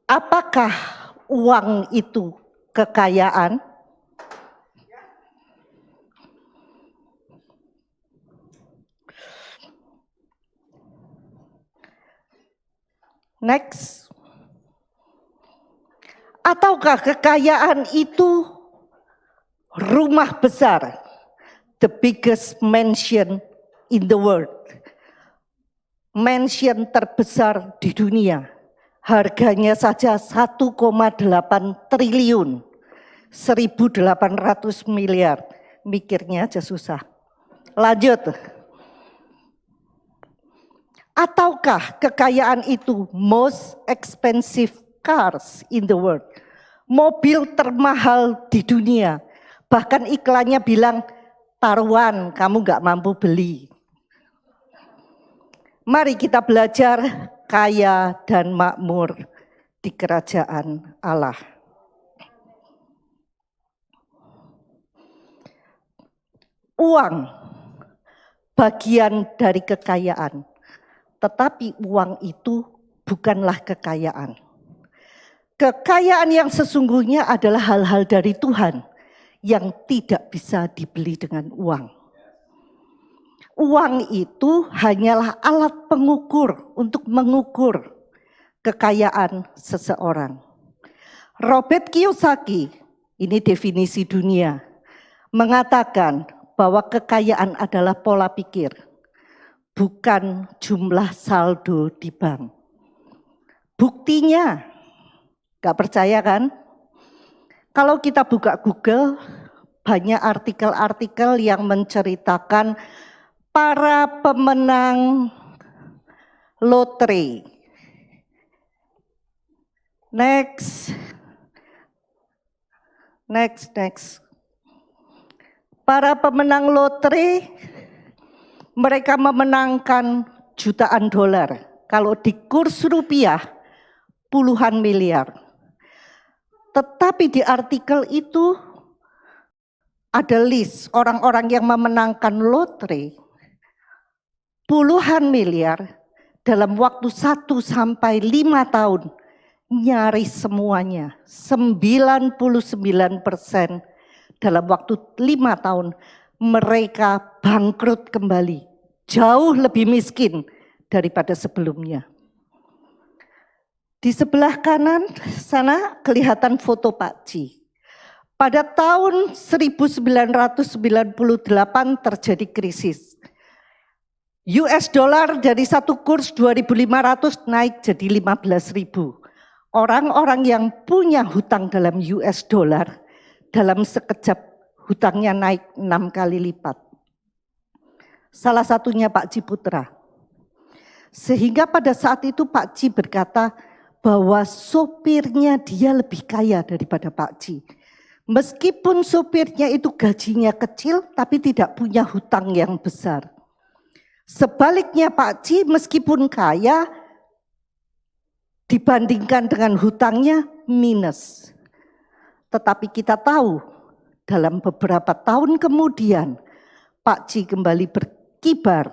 Apakah uang itu kekayaan? Next. Ataukah kekayaan itu rumah besar, the biggest mansion in the world, mansion terbesar di dunia, harganya saja 1,8 triliun, 1.800 miliar, mikirnya aja susah. Lanjut. Ataukah kekayaan itu most expensive cars in the world, mobil termahal di dunia, bahkan iklannya bilang taruhan kamu gak mampu beli. Mari kita belajar kaya dan makmur di kerajaan Allah. Uang bagian dari kekayaan, tetapi uang itu bukanlah kekayaan. Kekayaan yang sesungguhnya adalah hal-hal dari Tuhan yang tidak bisa dibeli dengan uang. Uang itu hanyalah alat pengukur untuk mengukur kekayaan seseorang. Robert Kiyosaki, ini definisi dunia, mengatakan bahwa kekayaan adalah pola pikir, bukan jumlah saldo di bank. Buktinya, gak percaya kan? Kalau kita buka Google, banyak artikel-artikel yang menceritakan para pemenang lotre. Next. Para pemenang lotre, mereka memenangkan jutaan dolar. Kalau di kurs rupiah, puluhan miliar. Tetapi di artikel itu ada list orang-orang yang memenangkan lotre puluhan miliar dalam waktu 1 sampai 5 tahun, nyaris semuanya, 99% dalam waktu 5 tahun mereka bangkrut kembali, jauh lebih miskin daripada sebelumnya. Di sebelah kanan sana kelihatan foto Pak Ji. Pada tahun 1998 terjadi krisis. US dollar dari satu kurs 2.500 naik jadi 15.000. Orang-orang yang punya hutang dalam US dollar dalam sekejap hutangnya naik 6 kali lipat. Salah satunya Pak Ji Putra. Sehingga pada saat itu Pak Ji berkata bahwa sopirnya dia lebih kaya daripada Pak Ji. Meskipun sopirnya itu gajinya kecil tapi tidak punya hutang yang besar. Sebaliknya Pak Ji meskipun kaya dibandingkan dengan hutangnya minus. Tetapi kita tahu dalam beberapa tahun kemudian Pak Ji kembali berkibar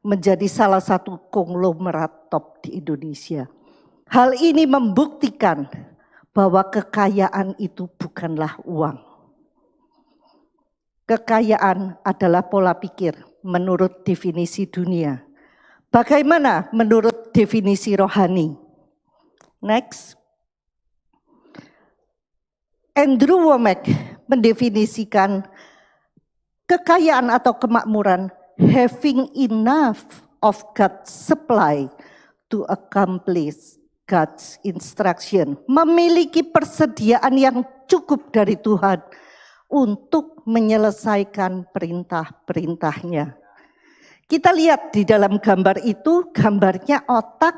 menjadi salah satu konglomerat top di Indonesia. Hal ini membuktikan bahwa kekayaan itu bukanlah uang. Kekayaan adalah pola pikir menurut definisi dunia. Bagaimana menurut definisi rohani? Next. Andrew Wommack mendefinisikan kekayaan atau kemakmuran having enough of God's supply to accomplish God's instruction, memiliki persediaan yang cukup dari Tuhan untuk menyelesaikan perintah-perintahnya. Kita lihat di dalam gambar itu, gambarnya otak,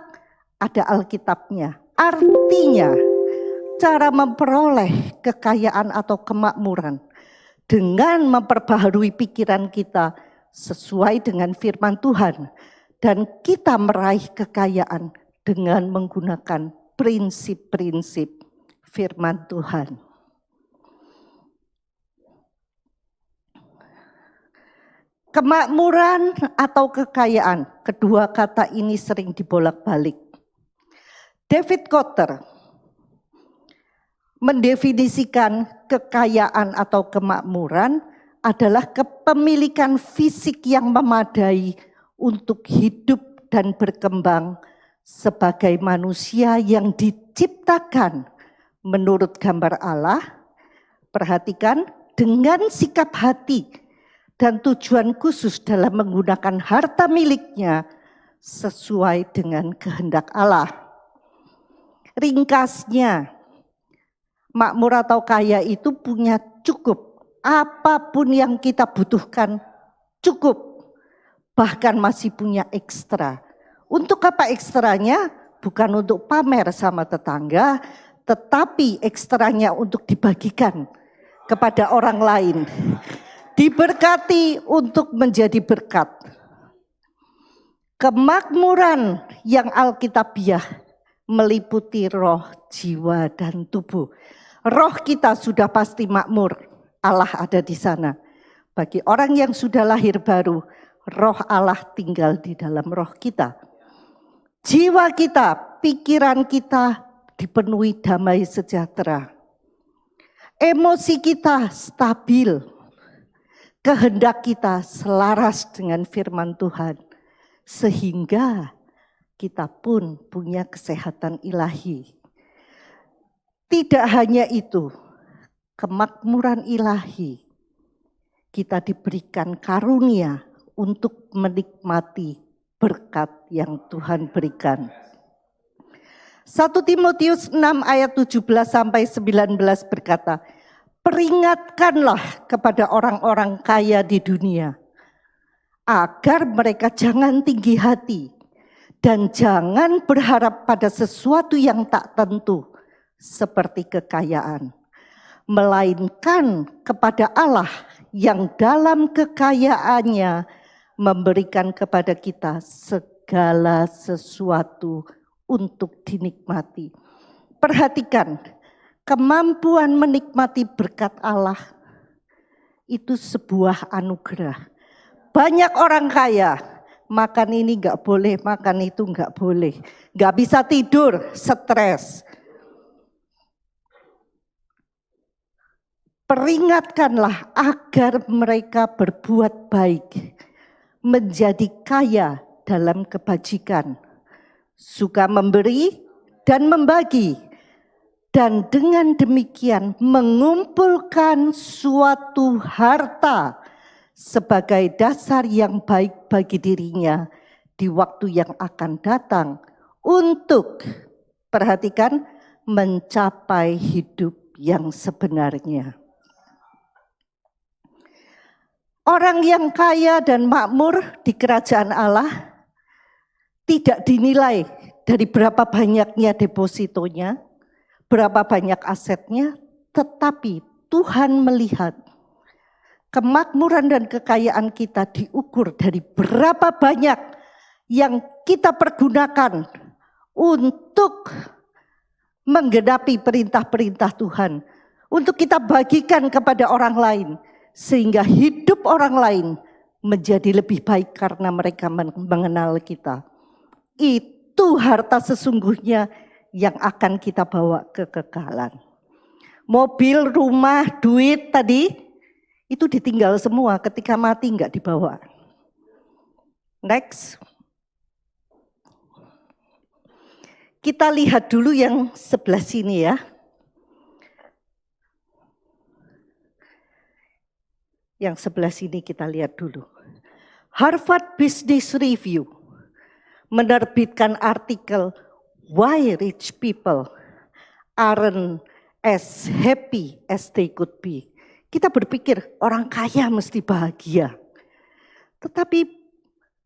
ada Alkitabnya. Artinya, cara memperoleh kekayaan atau kemakmuran dengan memperbaharui pikiran kita sesuai dengan firman Tuhan. Dan kita meraih kekayaan dengan menggunakan prinsip-prinsip firman Tuhan. Kemakmuran atau kekayaan, kedua kata ini sering dibolak-balik. David Kotter mendefinisikan kekayaan atau kemakmuran adalah kepemilikan fisik yang memadai untuk hidup dan berkembang sebagai manusia yang diciptakan menurut gambar Allah. Perhatikan, dengan sikap hati dan tujuan khusus dalam menggunakan harta miliknya sesuai dengan kehendak Allah. Ringkasnya, makmur atau kaya itu punya cukup. Apapun yang kita butuhkan cukup. Bahkan masih punya ekstra. Untuk apa ekstranya? Bukan untuk pamer sama tetangga, tetapi ekstranya untuk dibagikan kepada orang lain. Diberkati untuk menjadi berkat. Kemakmuran yang alkitabiah meliputi roh, jiwa, dan tubuh. Roh kita sudah pasti makmur. Allah ada di sana. Bagi orang yang sudah lahir baru, roh Allah tinggal di dalam roh kita. Jiwa kita, pikiran kita dipenuhi damai sejahtera. Emosi kita stabil. Kehendak kita selaras dengan firman Tuhan. Sehingga kita pun punya kesehatan ilahi. Tidak hanya itu, kemakmuran ilahi, kita diberikan karunia untuk menikmati berkat yang Tuhan berikan. 1 Timotius 6 ayat 17 sampai 19 berkata, peringatkanlah kepada orang-orang kaya di dunia, agar mereka jangan tinggi hati dan jangan berharap pada sesuatu yang tak tentu seperti kekayaan, melainkan kepada Allah yang dalam kekayaannya memberikan kepada kita segala sesuatu untuk dinikmati. Perhatikan, kemampuan menikmati berkat Allah itu sebuah anugerah. Banyak orang kaya, makan ini enggak boleh, makan itu enggak boleh. Enggak bisa tidur, stres. Peringatkanlah agar mereka berbuat baik, menjadi kaya dalam kebajikan, suka memberi dan membagi, dan dengan demikian mengumpulkan suatu harta sebagai dasar yang baik bagi dirinya di waktu yang akan datang untuk, perhatikan, mencapai hidup yang sebenarnya. Orang yang kaya dan makmur di kerajaan Allah tidak dinilai dari berapa banyaknya depositonya, berapa banyak asetnya, tetapi Tuhan melihat kemakmuran dan kekayaan kita diukur dari berapa banyak yang kita pergunakan untuk menggenapi perintah-perintah Tuhan, untuk kita bagikan kepada orang lain, sehingga hidup orang lain menjadi lebih baik karena mereka mengenal kita. Itu harta sesungguhnya yang akan kita bawa ke kekekalan. Mobil, rumah, duit tadi itu ditinggal semua, ketika mati enggak dibawa. Next. Kita lihat dulu yang sebelah sini ya. Yang sebelah sini kita lihat dulu. Harvard Business Review menerbitkan artikel Why Rich People Aren't as Happy as They Could Be. Kita berpikir orang kaya mesti bahagia. Tetapi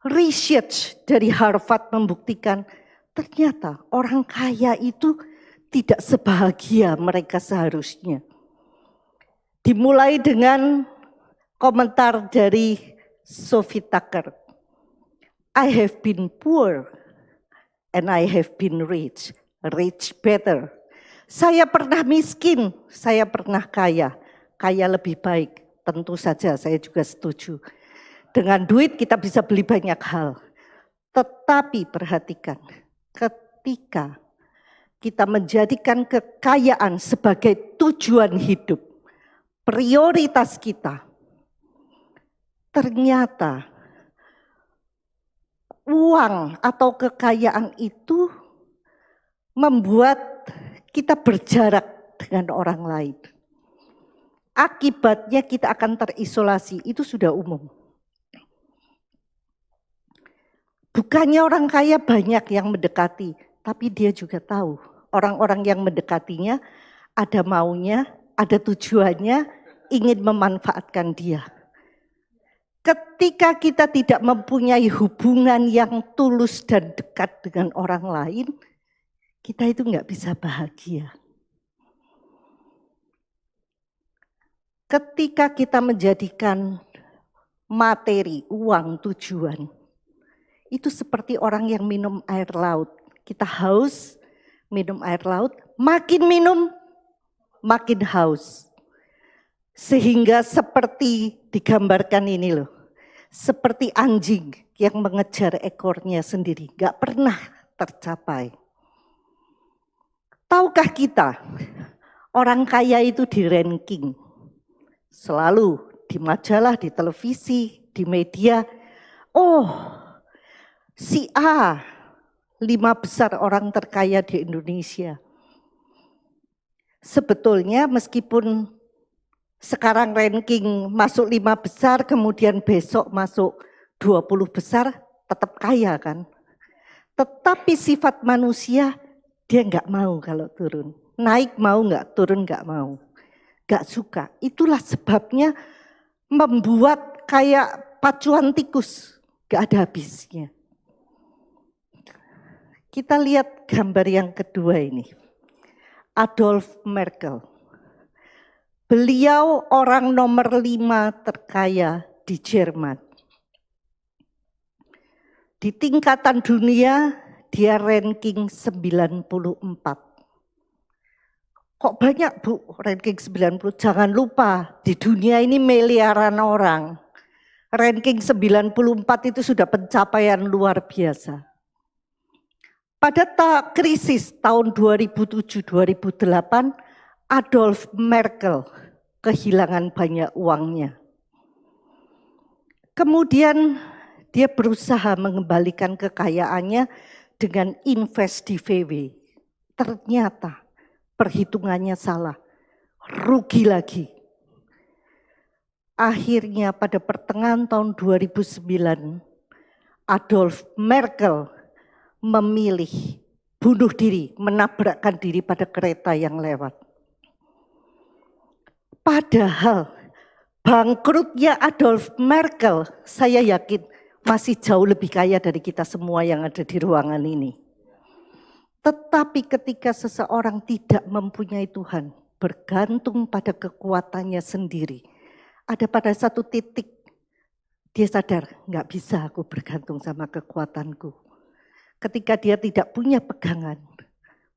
research dari Harvard membuktikan ternyata orang kaya itu tidak sebahagia mereka seharusnya. Dimulai dengan komentar dari Sophie Tucker. I have been poor and I have been rich. Rich better. Saya pernah miskin, saya pernah kaya. Kaya lebih baik, tentu saja saya juga setuju. Dengan duit kita bisa beli banyak hal. Tetapi perhatikan, ketika kita menjadikan kekayaan sebagai tujuan hidup, prioritas kita, ternyata uang atau kekayaan itu membuat kita berjarak dengan orang lain. Akibatnya kita akan terisolasi, itu sudah umum. Bukannya orang kaya banyak yang mendekati, tapi dia juga tahu orang-orang yang mendekatinya ada maunya, ada tujuannya, ingin memanfaatkan dia. Ketika kita tidak mempunyai hubungan yang tulus dan dekat dengan orang lain, kita itu nggak bisa bahagia. Ketika kita menjadikan materi, uang, tujuan, itu seperti orang yang minum air laut. Kita haus, minum air laut, makin minum, makin haus. Sehingga seperti digambarkan ini loh, seperti anjing yang mengejar ekornya sendiri, gak pernah tercapai. Tahukah kita, orang kaya itu di ranking, selalu di majalah, di televisi, di media, oh si A, 5 besar orang terkaya di Indonesia. Sebetulnya meskipun sekarang ranking masuk 5 besar, kemudian besok masuk 20 besar, tetap kaya kan. Tetapi sifat manusia, dia nggak mau kalau turun. Naik mau nggak, turun nggak mau. Nggak suka. Itulah sebabnya membuat kayak pacuan tikus, nggak ada habisnya. Kita lihat gambar yang kedua ini. Adolf Merkel. Beliau orang nomor 5 terkaya di Jerman. Di tingkatan dunia dia ranking 94. Kok banyak Bu ranking 90? Jangan lupa di dunia ini miliaran orang. Ranking 94 itu sudah pencapaian luar biasa. Pada krisis tahun 2007-2008, Adolf Merkel kehilangan banyak uangnya. Kemudian dia berusaha mengembalikan kekayaannya dengan invest di VW. Ternyata perhitungannya salah, rugi lagi. Akhirnya pada pertengahan tahun 2009, Adolf Merkel memilih bunuh diri, menabrakkan diri pada kereta yang lewat. Padahal bangkrutnya Adolf Merkel, saya yakin masih jauh lebih kaya dari kita semua yang ada di ruangan ini. Tetapi ketika seseorang tidak mempunyai Tuhan, bergantung pada kekuatannya sendiri, ada pada satu titik dia sadar, nggak bisa aku bergantung sama kekuatanku. Ketika dia tidak punya pegangan,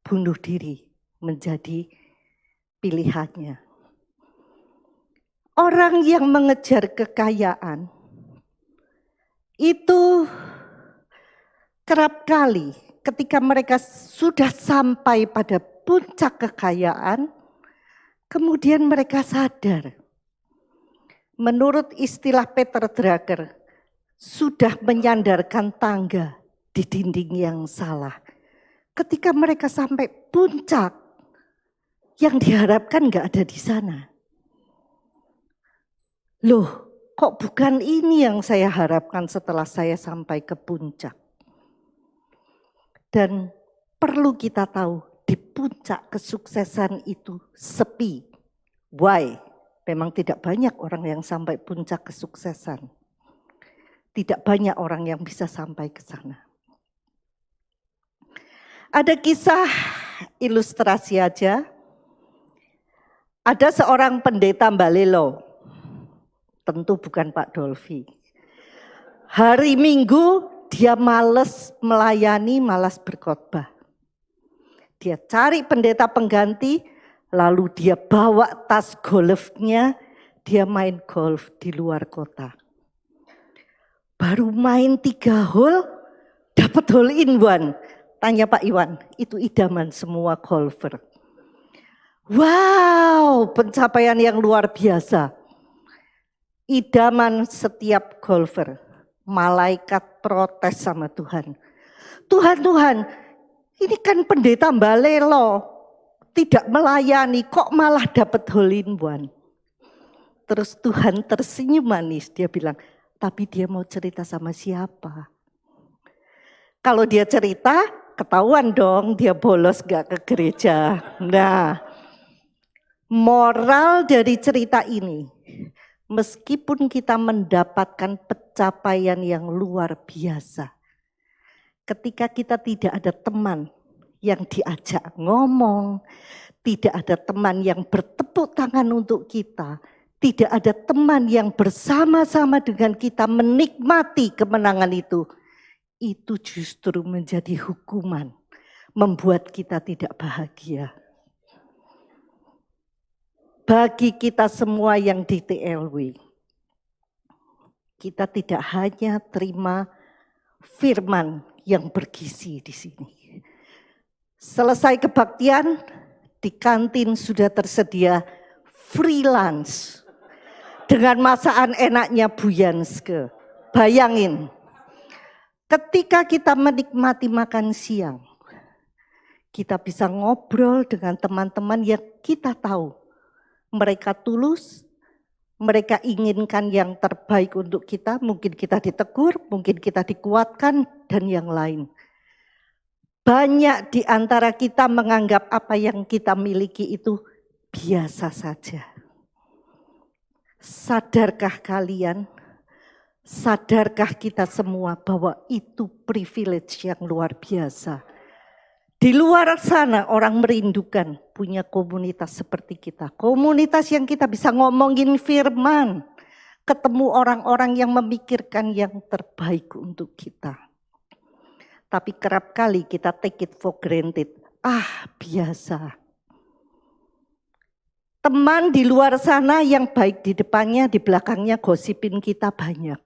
bunuh diri menjadi pilihannya. Orang yang mengejar kekayaan itu kerap kali ketika mereka sudah sampai pada puncak kekayaan, kemudian mereka sadar. Menurut istilah Peter Drucker, sudah menyandarkan tangga di dinding yang salah. Ketika mereka sampai puncak, yang diharapkan nggak ada di sana. Loh, kok bukan ini yang saya harapkan setelah saya sampai ke puncak? Dan perlu kita tahu, di puncak kesuksesan itu sepi. Why? Memang tidak banyak orang yang sampai puncak kesuksesan. Tidak banyak orang yang bisa sampai ke sana. Ada kisah ilustrasi aja. Ada seorang pendeta Mbalelo. Tentu bukan Pak Dolfi. Hari Minggu dia malas melayani, malas berkhotbah. Dia cari pendeta pengganti, lalu dia bawa tas golfnya, dia main golf di luar kota. Baru main 3 hole, dapat hole in one. Tanya Pak Iwan, itu idaman semua golfer. Wow, pencapaian yang luar biasa. Idaman setiap golfer. Malaikat protes sama Tuhan. Tuhan, ini kan pendeta Balelo, tidak melayani, kok malah dapat hole in one. Terus Tuhan tersenyum manis, dia bilang, tapi dia mau cerita sama siapa? Kalau dia cerita, ketahuan dong dia bolos gak ke gereja. Nah, moral dari cerita ini, meskipun kita mendapatkan pencapaian yang luar biasa, ketika kita tidak ada teman yang diajak ngomong, tidak ada teman yang bertepuk tangan untuk kita, tidak ada teman yang bersama-sama dengan kita menikmati kemenangan itu justru menjadi hukuman, membuat kita tidak bahagia. Bagi kita semua yang di TLW, kita tidak hanya terima firman yang bergizi di sini. Selesai kebaktian, di kantin sudah tersedia free lunch dengan masakan enaknya Bu Yanske. Bayangin, ketika kita menikmati makan siang, kita bisa ngobrol dengan teman-teman yang kita tahu mereka tulus, mereka inginkan yang terbaik untuk kita, mungkin kita ditegur, mungkin kita dikuatkan, dan yang lain. Banyak di antara kita menganggap apa yang kita miliki itu biasa saja. Sadarkah kalian, sadarkah kita semua bahwa itu privilege yang luar biasa? Di luar sana orang merindukan punya komunitas seperti kita. Komunitas yang kita bisa ngomongin firman. Ketemu orang-orang yang memikirkan yang terbaik untuk kita. Tapi kerap kali kita take it for granted. Biasa. Teman di luar sana yang baik di depannya, di belakangnya gosipin kita banyak.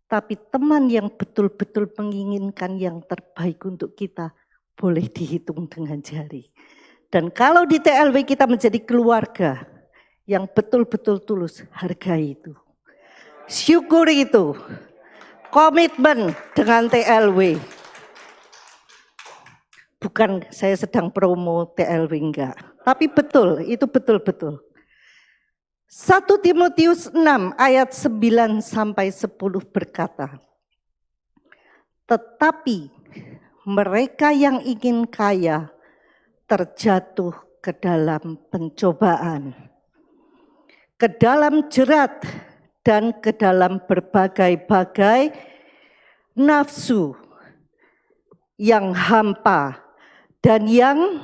Tapi teman yang betul-betul menginginkan yang terbaik untuk kita boleh dihitung dengan jari. Dan kalau di TLW kita menjadi keluarga yang betul-betul tulus, hargai itu. Syukuri itu. Komitmen dengan TLW. Bukan saya sedang promo TLW, enggak. Tapi betul, itu betul-betul. 1 Timotius 6 ayat 9 sampai 10 berkata, tetapi mereka yang ingin kaya terjatuh ke dalam pencobaan, ke dalam jerat, dan ke dalam berbagai-bagai nafsu yang hampa dan yang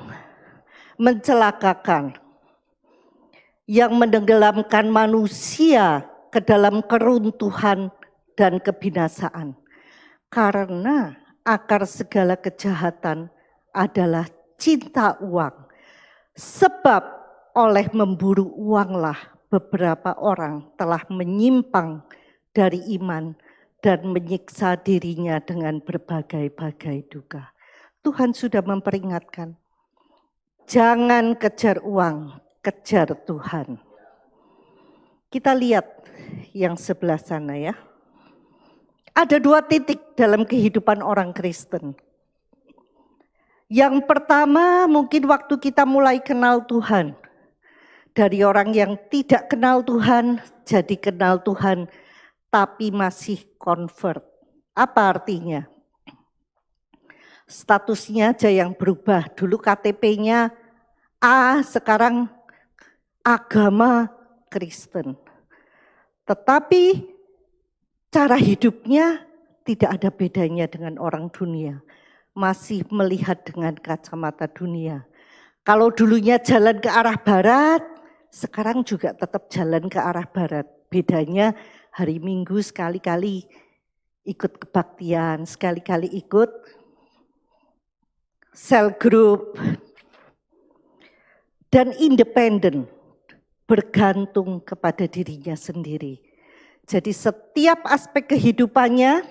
mencelakakan, yang menenggelamkan manusia ke dalam keruntuhan dan kebinasaan. Karena akar segala kejahatan adalah cinta uang. Sebab oleh memburu uanglah beberapa orang telah menyimpang dari iman dan menyiksa dirinya dengan berbagai-bagai duka. Tuhan sudah memperingatkan, jangan kejar uang, kejar Tuhan. Kita lihat yang sebelah sana ya. Ada 2 titik dalam kehidupan orang Kristen. Yang pertama mungkin waktu kita mulai kenal Tuhan. Dari orang yang tidak kenal Tuhan, jadi kenal Tuhan, tapi masih convert. Apa artinya? Statusnya aja yang berubah. Dulu KTP-nya A, sekarang agama Kristen. Tetapi cara hidupnya tidak ada bedanya dengan orang dunia. Masih melihat dengan kacamata dunia. Kalau dulunya jalan ke arah barat, sekarang juga tetap jalan ke arah barat. Bedanya hari Minggu sekali-kali ikut kebaktian, sekali-kali ikut cell group, dan independen, bergantung kepada dirinya sendiri. Jadi setiap aspek kehidupannya,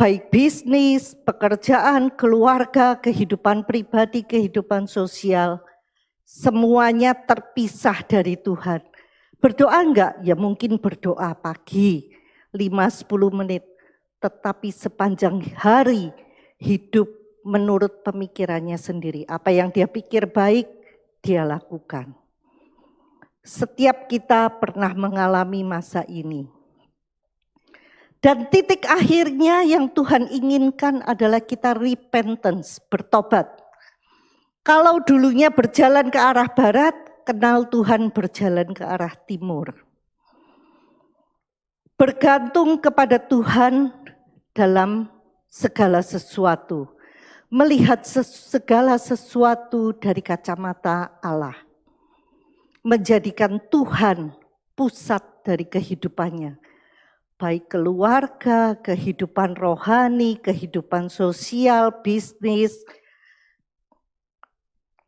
baik bisnis, pekerjaan, keluarga, kehidupan pribadi, kehidupan sosial, semuanya terpisah dari Tuhan. Berdoa enggak? Ya mungkin berdoa pagi, 5-10 menit. Tetapi sepanjang hari hidup menurut pemikirannya sendiri. Apa yang dia pikir baik, dia lakukan. Setiap kita pernah mengalami masa ini. Dan titik akhirnya yang Tuhan inginkan adalah kita repentance, bertobat. Kalau dulunya berjalan ke arah barat, kenal Tuhan berjalan ke arah timur. Bergantung kepada Tuhan dalam segala sesuatu. Melihat segala sesuatu dari kacamata Allah. Menjadikan Tuhan pusat dari kehidupannya. Baik keluarga, kehidupan rohani, kehidupan sosial, bisnis,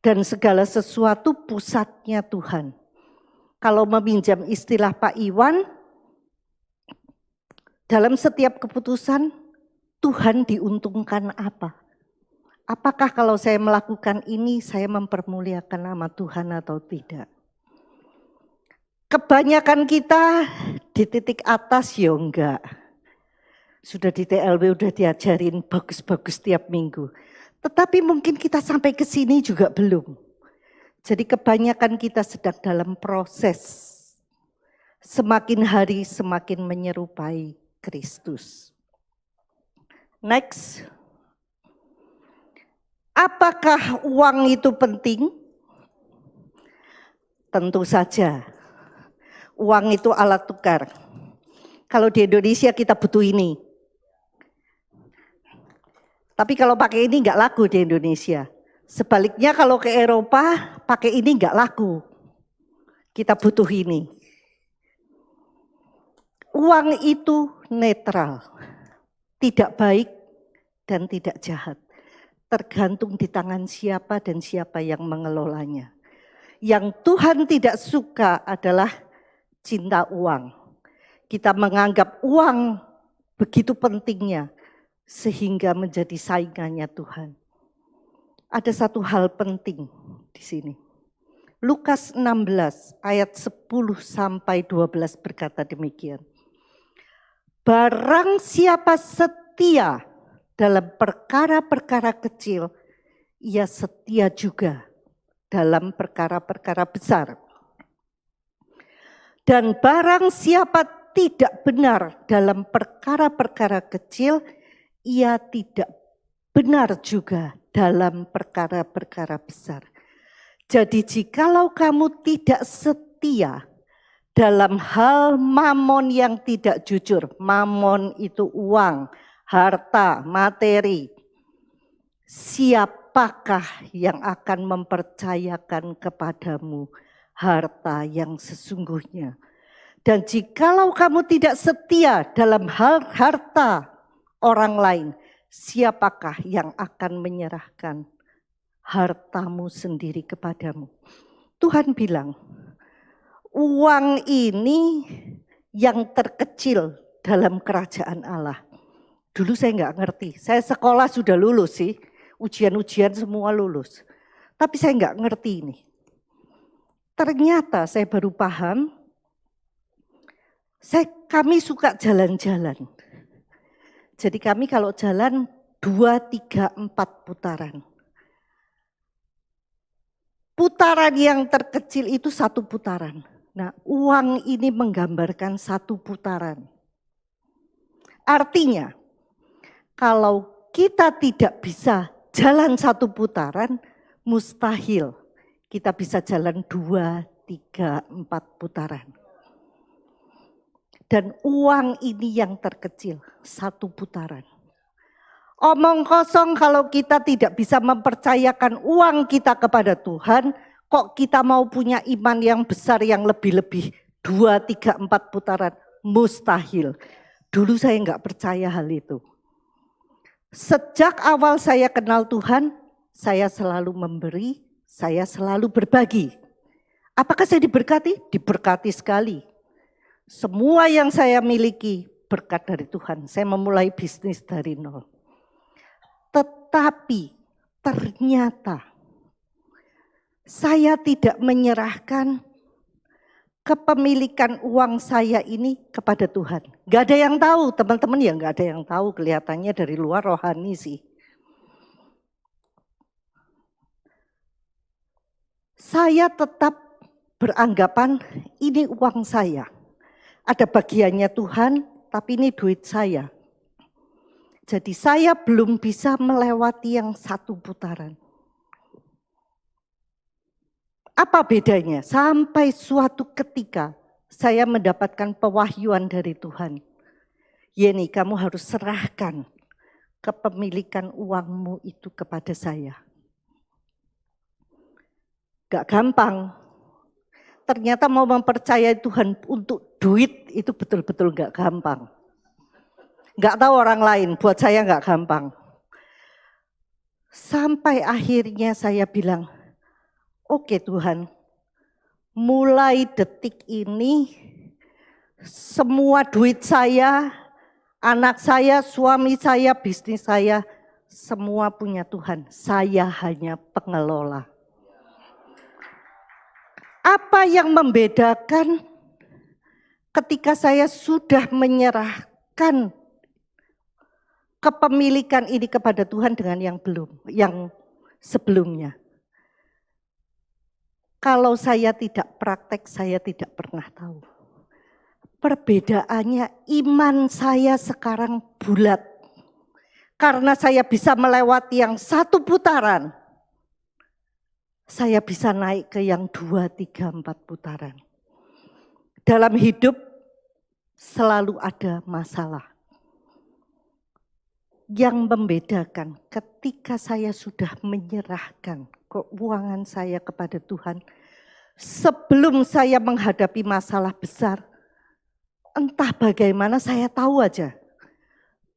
dan segala sesuatu pusatnya Tuhan. Kalau meminjam istilah Pak Iwan, dalam setiap keputusan Tuhan diuntungkan apa? Apakah kalau saya melakukan ini saya mempermuliakan nama Tuhan atau tidak? Kebanyakan kita di titik atas ya enggak. Sudah di TLW udah diajarin bagus-bagus tiap minggu. Tetapi mungkin kita sampai ke sini juga belum. Jadi kebanyakan kita sedang dalam proses. Semakin hari semakin menyerupai Kristus. Next. Apakah uang itu penting? Tentu saja. Uang itu alat tukar. Kalau di Indonesia kita butuh ini. Tapi kalau pakai ini enggak laku di Indonesia. Sebaliknya kalau ke Eropa pakai ini enggak laku. Kita butuh ini. Uang itu netral. Tidak baik dan tidak jahat. Tergantung di tangan siapa dan siapa yang mengelolanya. Yang Tuhan tidak suka adalah cinta uang. Kita menganggap uang begitu pentingnya sehingga menjadi saingannya Tuhan. Ada satu hal penting di sini. Lukas 16 ayat 10 sampai 12 berkata demikian. Barang siapa setia dalam perkara-perkara kecil, ia setia juga dalam perkara-perkara besar. Dan barang siapa tidak benar dalam perkara-perkara kecil, ia tidak benar juga dalam perkara-perkara besar. Jadi jikalau kamu tidak setia dalam hal mamon yang tidak jujur, mamon itu uang, harta, materi, siapakah yang akan mempercayakan kepadamu harta yang sesungguhnya? Dan jikalau kamu tidak setia dalam hal harta orang lain, siapakah yang akan menyerahkan hartamu sendiri kepadamu? Tuhan bilang, uang ini yang terkecil dalam kerajaan Allah. Dulu saya nggak ngerti, saya sekolah sudah lulus sih, ujian-ujian semua lulus. Tapi saya nggak ngerti ini. Ternyata saya baru paham, kami suka jalan-jalan. Jadi kami kalau jalan 2, 3, 4 putaran. Putaran yang terkecil itu 1 putaran. Nah, uang ini menggambarkan 1 putaran. Artinya, kalau kita tidak bisa jalan 1 putaran, mustahil kita bisa jalan 2, 3, 4 putaran. Dan uang ini yang terkecil, 1 putaran. Omong kosong kalau kita tidak bisa mempercayakan uang kita kepada Tuhan, kok kita mau punya iman yang besar yang lebih-lebih 2, 3, 4 putaran? Mustahil. Dulu saya enggak percaya hal itu. Sejak awal saya kenal Tuhan, saya selalu memberi, saya selalu berbagi. Apakah saya diberkati? Diberkati sekali. Semua yang saya miliki berkat dari Tuhan. Saya memulai bisnis dari nol. Tetapi ternyata saya tidak menyerahkan kepemilikan uang saya ini kepada Tuhan. Gak ada yang tahu, teman-teman ya gak ada yang tahu, kelihatannya dari luar rohani sih. Saya tetap beranggapan ini uang saya. Ada bagiannya Tuhan, tapi ini duit saya. Jadi saya belum bisa melewati yang satu putaran. Apa bedanya? Sampai suatu ketika saya mendapatkan pewahyuan dari Tuhan. Yeni, kamu harus serahkan kepemilikan uangmu itu kepada saya. Gak gampang. Ternyata mau mempercayai Tuhan untuk duit itu betul-betul gak gampang. Gak tahu orang lain, buat saya gak gampang. Sampai akhirnya saya bilang, oke Tuhan, mulai detik ini semua duit saya, anak saya, suami saya, bisnis saya, semua punya Tuhan. Saya hanya pengelola. Apa yang membedakan ketika saya sudah menyerahkan kepemilikan ini kepada Tuhan dengan yang sebelumnya? Kalau saya tidak praktek, saya tidak pernah tahu. Perbedaannya iman saya sekarang bulat. Karena saya bisa melewati yang satu putaran, saya bisa naik ke yang 2, 3, 4 putaran. Dalam hidup selalu ada masalah. Yang membedakan ketika saya sudah menyerahkan keuangan saya kepada Tuhan, sebelum saya menghadapi masalah besar, entah bagaimana saya tahu aja,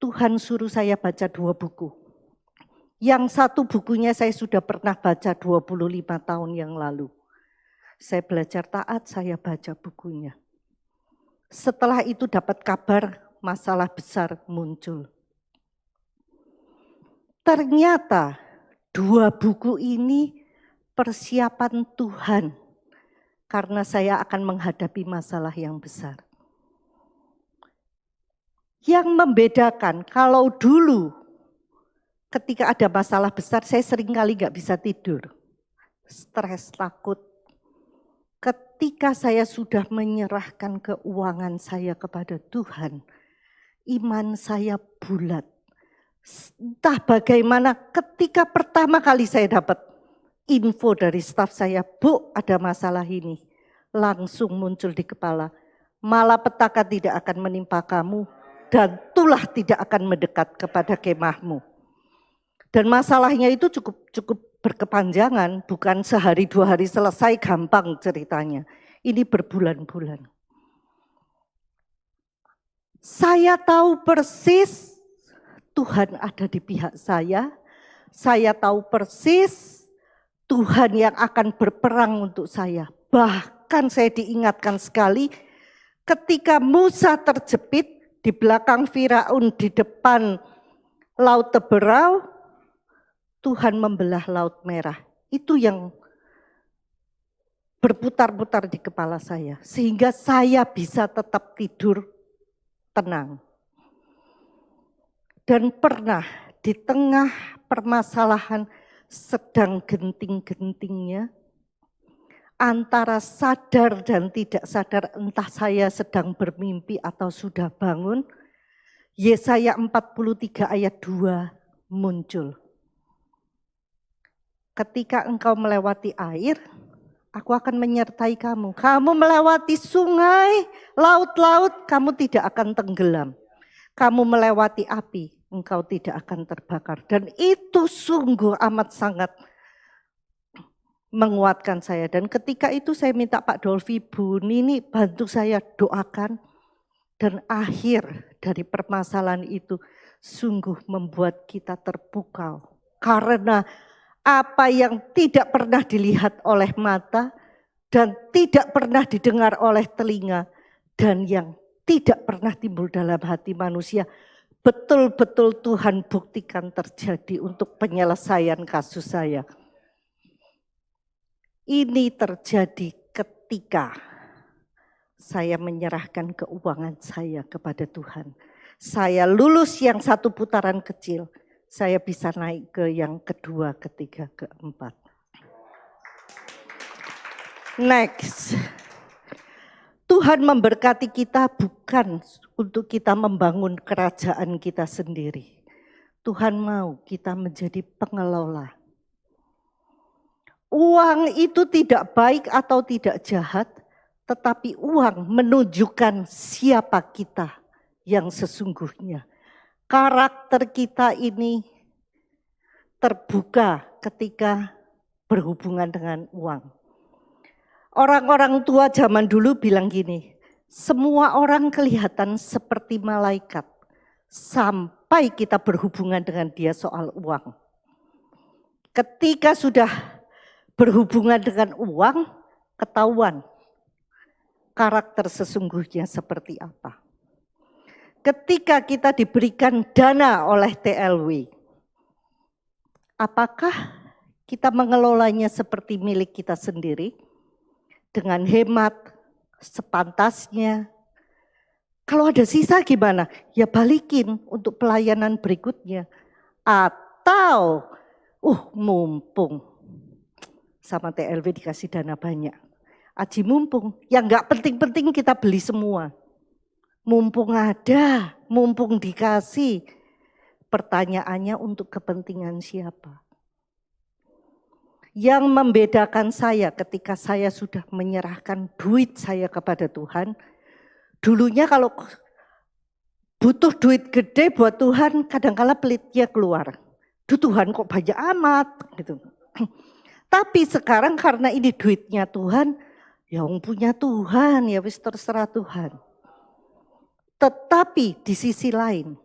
Tuhan suruh saya baca 2 buku. Yang satu bukunya saya sudah pernah baca 25 tahun yang lalu. Saya belajar taat, saya baca bukunya. Setelah itu dapat kabar masalah besar muncul. Ternyata 2 buku ini persiapan Tuhan karena saya akan menghadapi masalah yang besar. Yang membedakan kalau dulu ketika ada masalah besar saya seringkali gak bisa tidur. Stres, takut. Ketika saya sudah menyerahkan keuangan saya kepada Tuhan, iman saya bulat. Entah bagaimana ketika pertama kali saya dapat info dari staf saya, Bu ada masalah ini. Langsung muncul di kepala, malapetaka tidak akan menimpa kamu dan tulah tidak akan mendekat kepada kemahmu. Dan masalahnya itu cukup berkepanjangan, bukan sehari 2 hari selesai gampang ceritanya. Ini berbulan-bulan. Saya tahu persis Tuhan ada di pihak saya. Saya tahu persis Tuhan yang akan berperang untuk saya. Bahkan saya diingatkan sekali ketika Musa terjepit di belakang Firaun di depan Laut Teberau, Tuhan membelah Laut Merah. Itu yang berputar-putar di kepala saya. Sehingga saya bisa tetap tidur tenang. Dan pernah di tengah permasalahan sedang genting-gentingnya, antara sadar dan tidak sadar, entah saya sedang bermimpi atau sudah bangun, Yesaya 43 ayat 2 muncul. Ketika engkau melewati air, aku akan menyertai kamu. Kamu melewati sungai, laut-laut, kamu tidak akan tenggelam. Kamu melewati api, engkau tidak akan terbakar. Dan itu sungguh amat sangat menguatkan saya. Dan ketika itu saya minta Pak Dolvi, Bu Nini bantu saya doakan. Dan akhir dari permasalahan itu sungguh membuat kita terpukau. Karena apa yang tidak pernah dilihat oleh mata dan tidak pernah didengar oleh telinga dan yang tidak pernah timbul dalam hati manusia, betul-betul Tuhan buktikan terjadi untuk penyelesaian kasus saya. Ini terjadi ketika saya menyerahkan keuangan saya kepada Tuhan. Saya lulus yang satu putaran kecil, saya bisa naik ke yang kedua, ketiga, keempat. Next. Tuhan memberkati kita bukan untuk kita membangun kerajaan kita sendiri. Tuhan mau kita menjadi pengelola. Uang itu tidak baik atau tidak jahat, tetapi uang menunjukkan siapa kita yang sesungguhnya. Karakter kita ini terbuka ketika berhubungan dengan uang. Orang-orang tua zaman dulu bilang gini, semua orang kelihatan seperti malaikat sampai kita berhubungan dengan dia soal uang. Ketika sudah berhubungan dengan uang, ketahuan karakter sesungguhnya seperti apa. Ketika kita diberikan dana oleh TLW, apakah kita mengelolanya seperti milik kita sendiri? Dengan hemat, sepantasnya. Kalau ada sisa gimana? Ya balikin untuk pelayanan berikutnya. Atau, mumpung sama TLW dikasih dana banyak. Aji mumpung, yang enggak penting-penting kita beli semua. Mumpung ada, mumpung dikasih. Pertanyaannya untuk kepentingan siapa? Yang membedakan saya ketika saya sudah menyerahkan duit saya kepada Tuhan. Dulunya kalau butuh duit gede buat Tuhan, kadang-kala pelitnya keluar. Duh Tuhan kok banyak amat gitu. Tapi sekarang karena ini duitnya Tuhan, ya punya Tuhan, ya wis terserah Tuhan. Tetapi di sisi lain,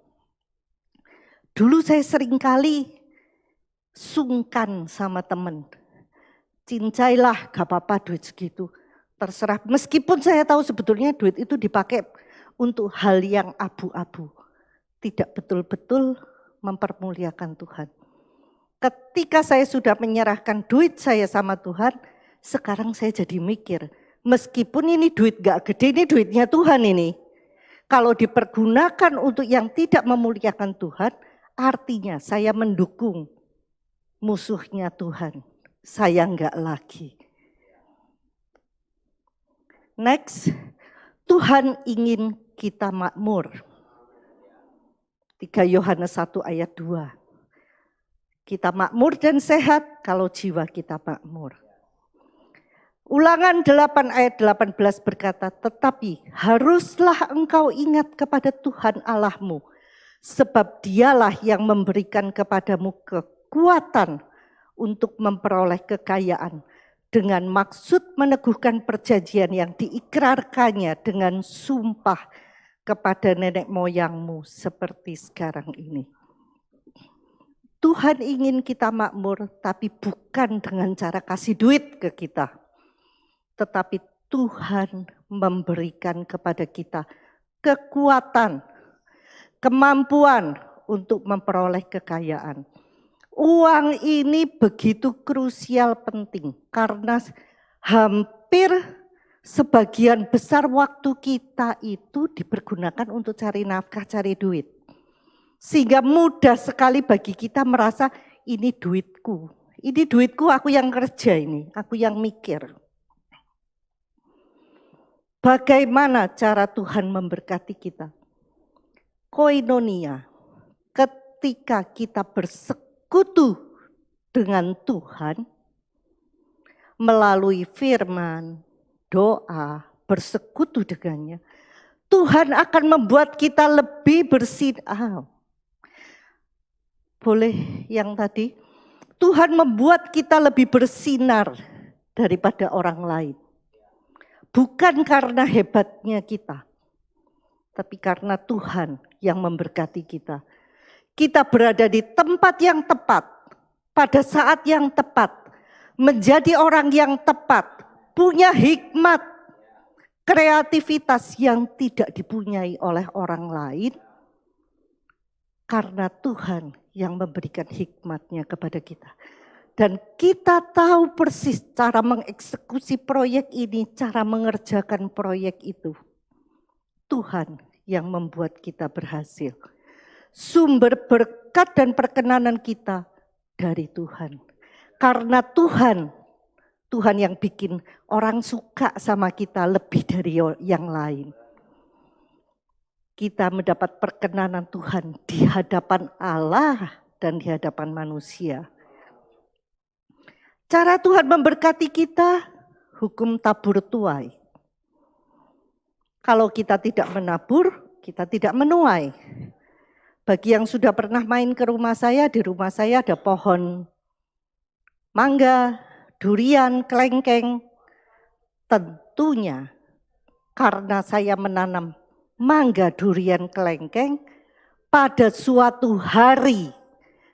dulu saya seringkali sungkan sama teman. Cincailah, gak apa-apa duit segitu, terserah. Meskipun saya tahu sebetulnya duit itu dipakai untuk hal yang abu-abu. Tidak betul-betul mempermuliakan Tuhan. Ketika saya sudah menyerahkan duit saya sama Tuhan, sekarang saya jadi mikir, meskipun ini duit gak gede, ini duitnya Tuhan ini. Kalau dipergunakan untuk yang tidak memuliakan Tuhan, artinya saya mendukung musuhnya Tuhan. Saya enggak lagi. Next, Tuhan ingin kita makmur. 3 Yohanes 1 ayat 2. Kita makmur dan sehat kalau jiwa kita makmur. Ulangan 8 ayat 18 berkata, tetapi haruslah engkau ingat kepada Tuhan Allahmu, sebab dialah yang memberikan kepadamu kekuatan untuk memperoleh kekayaan dengan maksud meneguhkan perjanjian yang diikrarkannya dengan sumpah kepada nenek moyangmu seperti sekarang ini. Tuhan ingin kita makmur, tapi bukan dengan cara kasih duit ke kita. Tetapi Tuhan memberikan kepada kita kekuatan, kemampuan untuk memperoleh kekayaan. Uang ini begitu krusial penting karena hampir sebagian besar waktu kita itu dipergunakan untuk cari nafkah, cari duit. Sehingga mudah sekali bagi kita merasa ini duitku. Ini duitku, aku yang kerja ini, aku yang mikir. Bagaimana cara Tuhan memberkati kita? Koinonia, ketika kita bersekutu dengan Tuhan, melalui firman, doa, bersekutu dengannya, Tuhan akan membuat kita lebih bersinar. Boleh yang tadi, Tuhan membuat kita lebih bersinar daripada orang lain. Bukan karena hebatnya kita, tapi karena Tuhan yang memberkati kita. Kita berada di tempat yang tepat, pada saat yang tepat, menjadi orang yang tepat, punya hikmat, kreativitas yang tidak dipunyai oleh orang lain, karena Tuhan yang memberikan hikmatnya kepada kita. Dan kita tahu persis cara mengeksekusi proyek ini, cara mengerjakan proyek itu. Tuhan yang membuat kita berhasil. Sumber berkat dan perkenanan kita dari Tuhan. Karena Tuhan yang bikin orang suka sama kita lebih dari yang lain. Kita mendapat perkenanan Tuhan di hadapan Allah dan di hadapan manusia. Cara Tuhan memberkati kita, hukum tabur tuai. Kalau kita tidak menabur, kita tidak menuai. Bagi yang sudah pernah main ke rumah saya, di rumah saya ada pohon mangga, durian, kelengkeng. Tentunya karena saya menanam mangga, durian, kelengkeng, pada suatu hari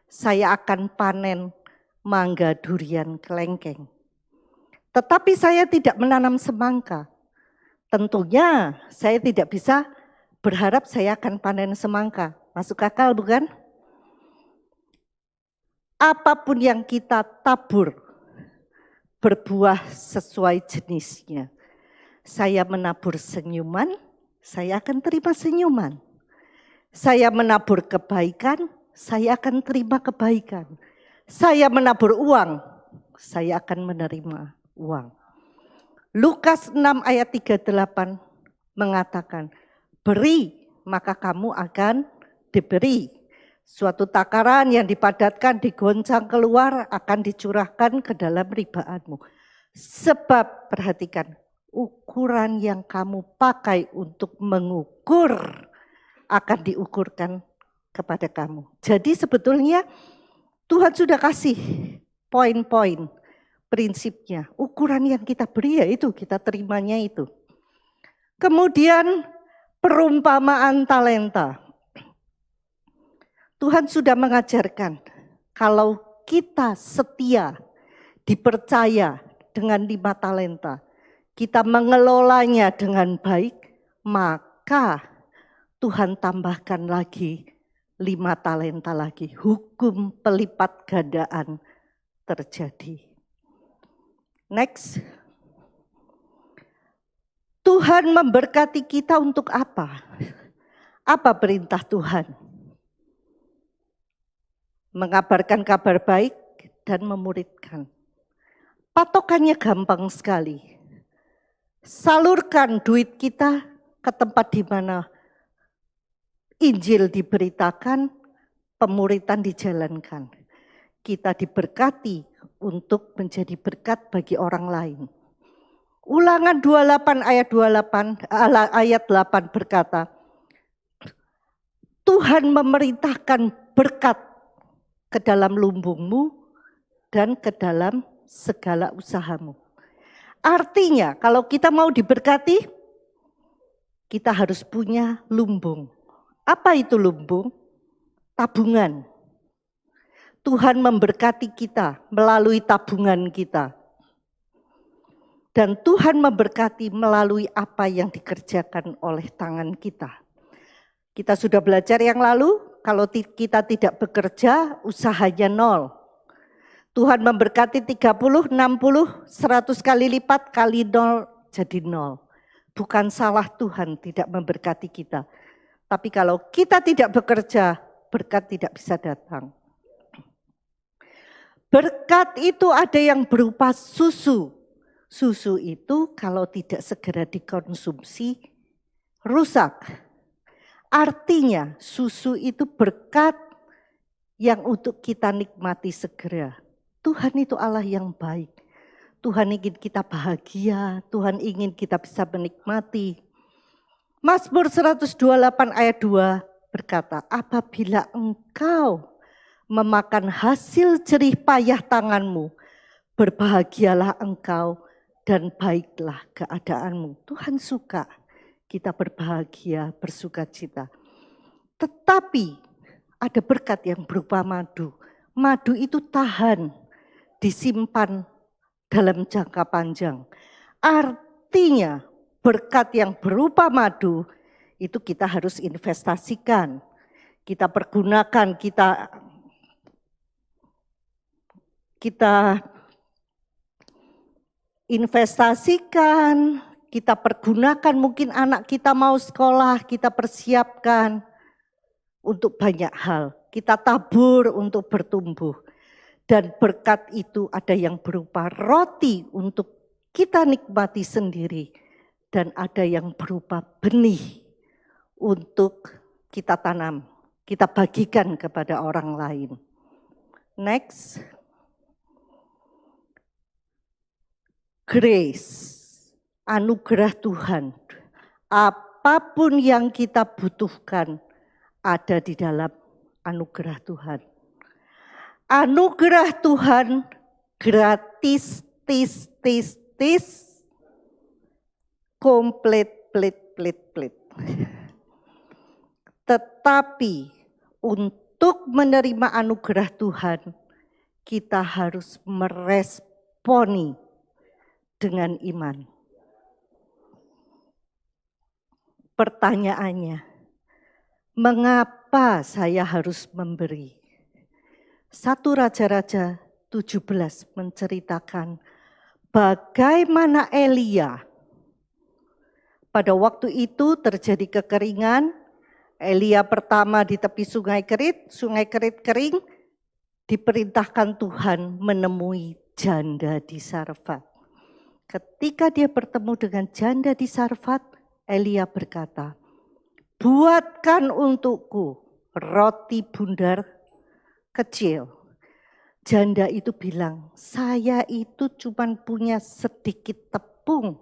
saya akan panen mangga, durian, kelengkeng. Tetapi saya tidak menanam semangka. Tentunya saya tidak bisa berharap saya akan panen semangka. Masuk akal bukan? Apapun yang kita tabur berbuah sesuai jenisnya. Saya menabur senyuman, saya akan terima senyuman. Saya menabur kebaikan, saya akan terima kebaikan. Saya menabur uang, saya akan menerima uang. Lukas 6 ayat 38 mengatakan, beri maka kamu akan diberi. Suatu takaran yang dipadatkan, digoncang keluar akan dicurahkan ke dalam ribaanmu. Sebab perhatikan, ukuran yang kamu pakai untuk mengukur akan diukurkan kepada kamu. Jadi sebetulnya Tuhan sudah kasih poin-poin prinsipnya. Ukuran yang kita beri ya itu, kita terimanya itu. Kemudian perumpamaan talenta. Tuhan sudah mengajarkan kalau kita setia, dipercaya dengan 5 talenta, kita mengelolanya dengan baik, maka Tuhan tambahkan lagi 5 talenta lagi. Hukum pelipat gandaan terjadi. Next. Tuhan memberkati kita untuk apa? Apa perintah Tuhan? Mengabarkan kabar baik dan memuridkan. Patokannya gampang sekali. Salurkan duit kita ke tempat di mana Injil diberitakan, pemuritan dijalankan. Kita diberkati untuk menjadi berkat bagi orang lain. Ulangan 28 ayat 8 berkata, Tuhan memerintahkan berkat ke dalam lumbungmu dan ke dalam segala usahamu. Artinya kalau kita mau diberkati, kita harus punya lumbung. Apa itu lumbung? Tabungan. Tuhan memberkati kita melalui tabungan kita. Dan Tuhan memberkati melalui apa yang dikerjakan oleh tangan kita. Kita sudah belajar yang lalu, kalau kita tidak bekerja, usahanya nol. Tuhan memberkati 30, 60, 100 kali lipat, kali nol jadi nol. Bukan salah Tuhan tidak memberkati kita. Tapi kalau kita tidak bekerja, berkat tidak bisa datang. Berkat itu ada yang berupa susu. Susu itu kalau tidak segera dikonsumsi, rusak. Artinya susu itu berkat yang untuk kita nikmati segera. Tuhan itu Allah yang baik. Tuhan ingin kita bahagia, Tuhan ingin kita bisa menikmati. Mazmur 128 ayat 2 berkata, apabila engkau memakan hasil jerih payah tanganmu, berbahagialah engkau dan baiklah keadaanmu. Tuhan suka kita berbahagia, bersukacita. Tetapi ada berkat yang berupa madu. Madu itu tahan, disimpan dalam jangka panjang. Artinya berkat yang berupa madu itu kita harus investasikan. Kita pergunakan, kita investasikan, kita pergunakan, mungkin anak kita mau sekolah, kita persiapkan untuk banyak hal. Kita tabur untuk bertumbuh. Dan berkat itu ada yang berupa roti untuk kita nikmati sendiri. Dan ada yang berupa benih untuk kita tanam. Kita bagikan kepada orang lain. Next. Grace, anugerah Tuhan. Apapun yang kita butuhkan ada di dalam anugerah Tuhan. Anugerah Tuhan gratis, komplit, plit. Tetapi untuk menerima anugerah Tuhan, kita harus meresponi dengan iman. Pertanyaannya, mengapa saya harus memberi? 1 Raja-Raja 17 menceritakan bagaimana Elia. Pada waktu itu terjadi kekeringan, Elia pertama di tepi sungai Kerit kering, diperintahkan Tuhan menemui janda di Sarfat. Ketika dia bertemu dengan janda di Sarfat, Elia berkata, buatkan untukku roti bundar kecil. Janda itu bilang, saya itu cuma punya sedikit tepung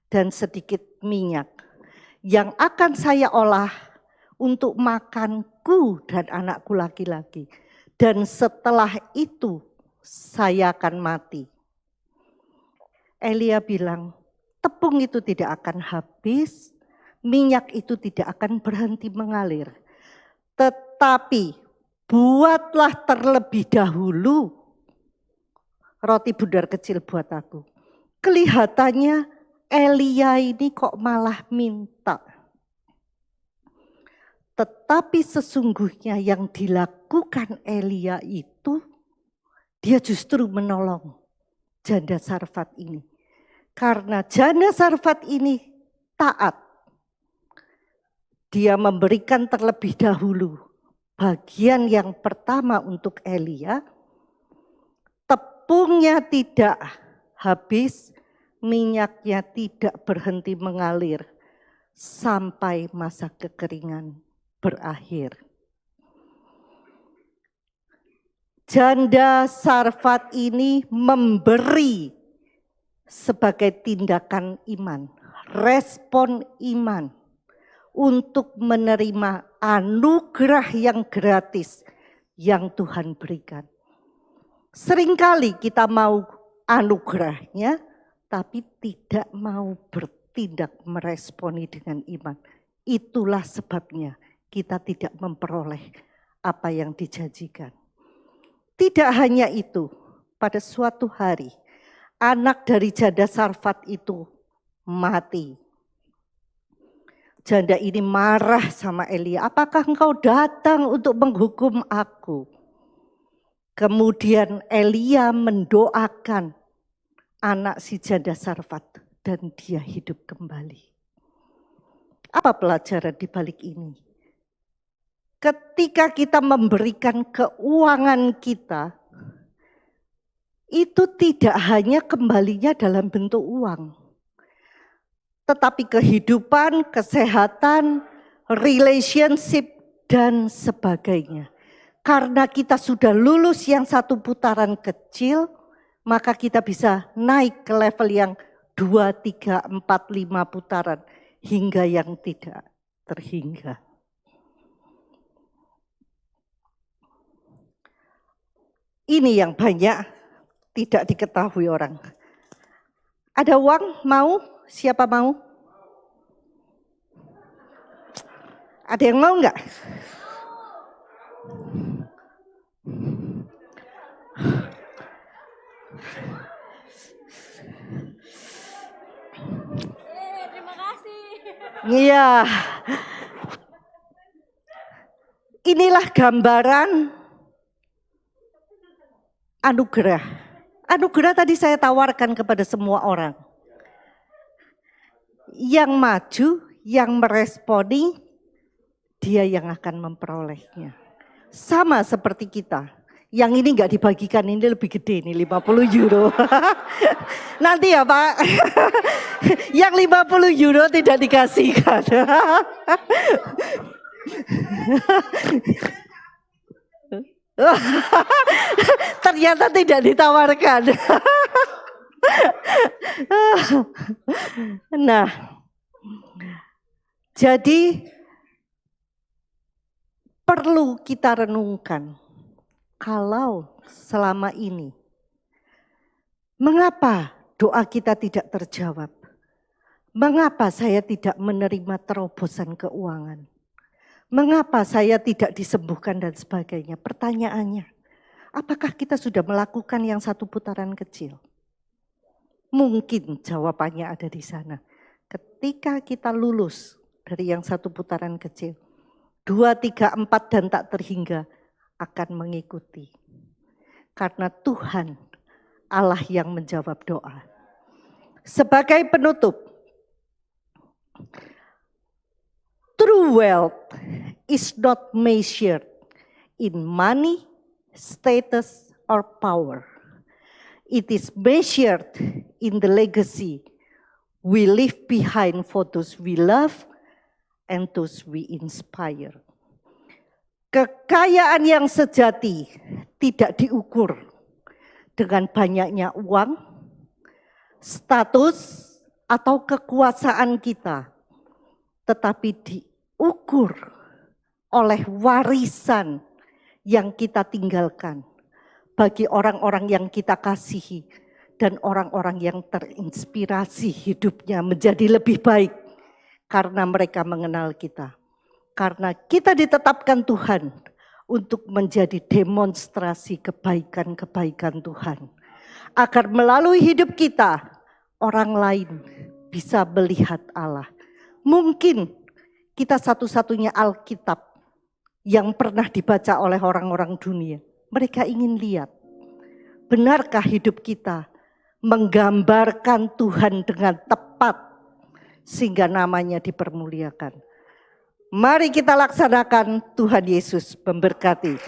dan sedikit minyak yang akan saya olah untuk makanku dan anakku laki-laki. Dan setelah itu saya akan mati. Elia bilang, tepung itu tidak akan habis, minyak itu tidak akan berhenti mengalir. Tetapi buatlah terlebih dahulu roti bundar kecil buat aku. Kelihatannya Elia ini kok malah minta. Tetapi sesungguhnya yang dilakukan Elia itu, dia justru menolong janda Sarfat ini. Karena janda Sarfat ini taat. Dia memberikan terlebih dahulu bagian yang pertama untuk Elia. Tepungnya tidak habis, minyaknya tidak berhenti mengalir sampai masa kekeringan berakhir. Janda Sarfat ini memberi sebagai tindakan iman, respon iman untuk menerima anugerah yang gratis yang Tuhan berikan. Seringkali kita mau anugerahnya, tapi tidak mau bertindak meresponi dengan iman. Itulah sebabnya kita tidak memperoleh apa yang dijanjikan. Tidak hanya itu, pada suatu hari anak dari janda Sarfat itu mati. Janda ini marah sama Elia, apakah engkau datang untuk menghukum aku? Kemudian Elia mendoakan anak si janda Sarfat dan dia hidup kembali. Apa pelajaran di balik ini? Ketika kita memberikan keuangan kita, itu tidak hanya kembalinya dalam bentuk uang, tetapi kehidupan, kesehatan, relationship, dan sebagainya. Karena kita sudah lulus yang 1 putaran kecil, maka kita bisa naik ke level yang 2, 3, 4, 5 putaran, hingga yang tidak terhingga. Ini yang banyak tidak diketahui orang. Ada uang? Mau? Siapa mau? Ada yang mau enggak? Iya. Inilah gambaran anugerah. Anugerah tadi saya tawarkan kepada semua orang. Yang maju, yang meresponi, dia yang akan memperolehnya. Sama seperti kita. Yang ini enggak dibagikan, ini lebih gede nih, 50 euro. Nanti ya Pak, yang 50 euro tidak dikasihkan. Ternyata tidak ditawarkan. Nah, jadi perlu kita renungkan, kalau selama ini, mengapa doa kita tidak terjawab? Mengapa saya tidak menerima terobosan keuangan? Mengapa saya tidak disembuhkan dan sebagainya? Pertanyaannya, apakah kita sudah melakukan yang satu putaran kecil? Mungkin jawabannya ada di sana. Ketika kita lulus dari yang satu putaran kecil, 2, 3, 4 dan tak terhingga akan mengikuti. Karena Tuhan Allah yang menjawab doa. Sebagai penutup, true wealth is not measured in money, status, or power. It is measured in the legacy we leave behind for those we love and those we inspire. Kekayaan yang sejati tidak diukur dengan banyaknya uang, status, atau kekuasaan kita, tetapi diukur oleh warisan yang kita tinggalkan bagi orang-orang yang kita kasihi dan orang-orang yang terinspirasi hidupnya menjadi lebih baik karena mereka mengenal kita. Karena kita ditetapkan Tuhan untuk menjadi demonstrasi kebaikan-kebaikan Tuhan. Agar melalui hidup kita, orang lain bisa melihat Allah. Mungkin kita satu-satunya Alkitab yang pernah dibaca oleh orang-orang dunia. Mereka ingin lihat, benarkah hidup kita menggambarkan Tuhan dengan tepat sehingga namanya dipermuliakan. Mari kita laksanakan. Tuhan Yesus memberkati.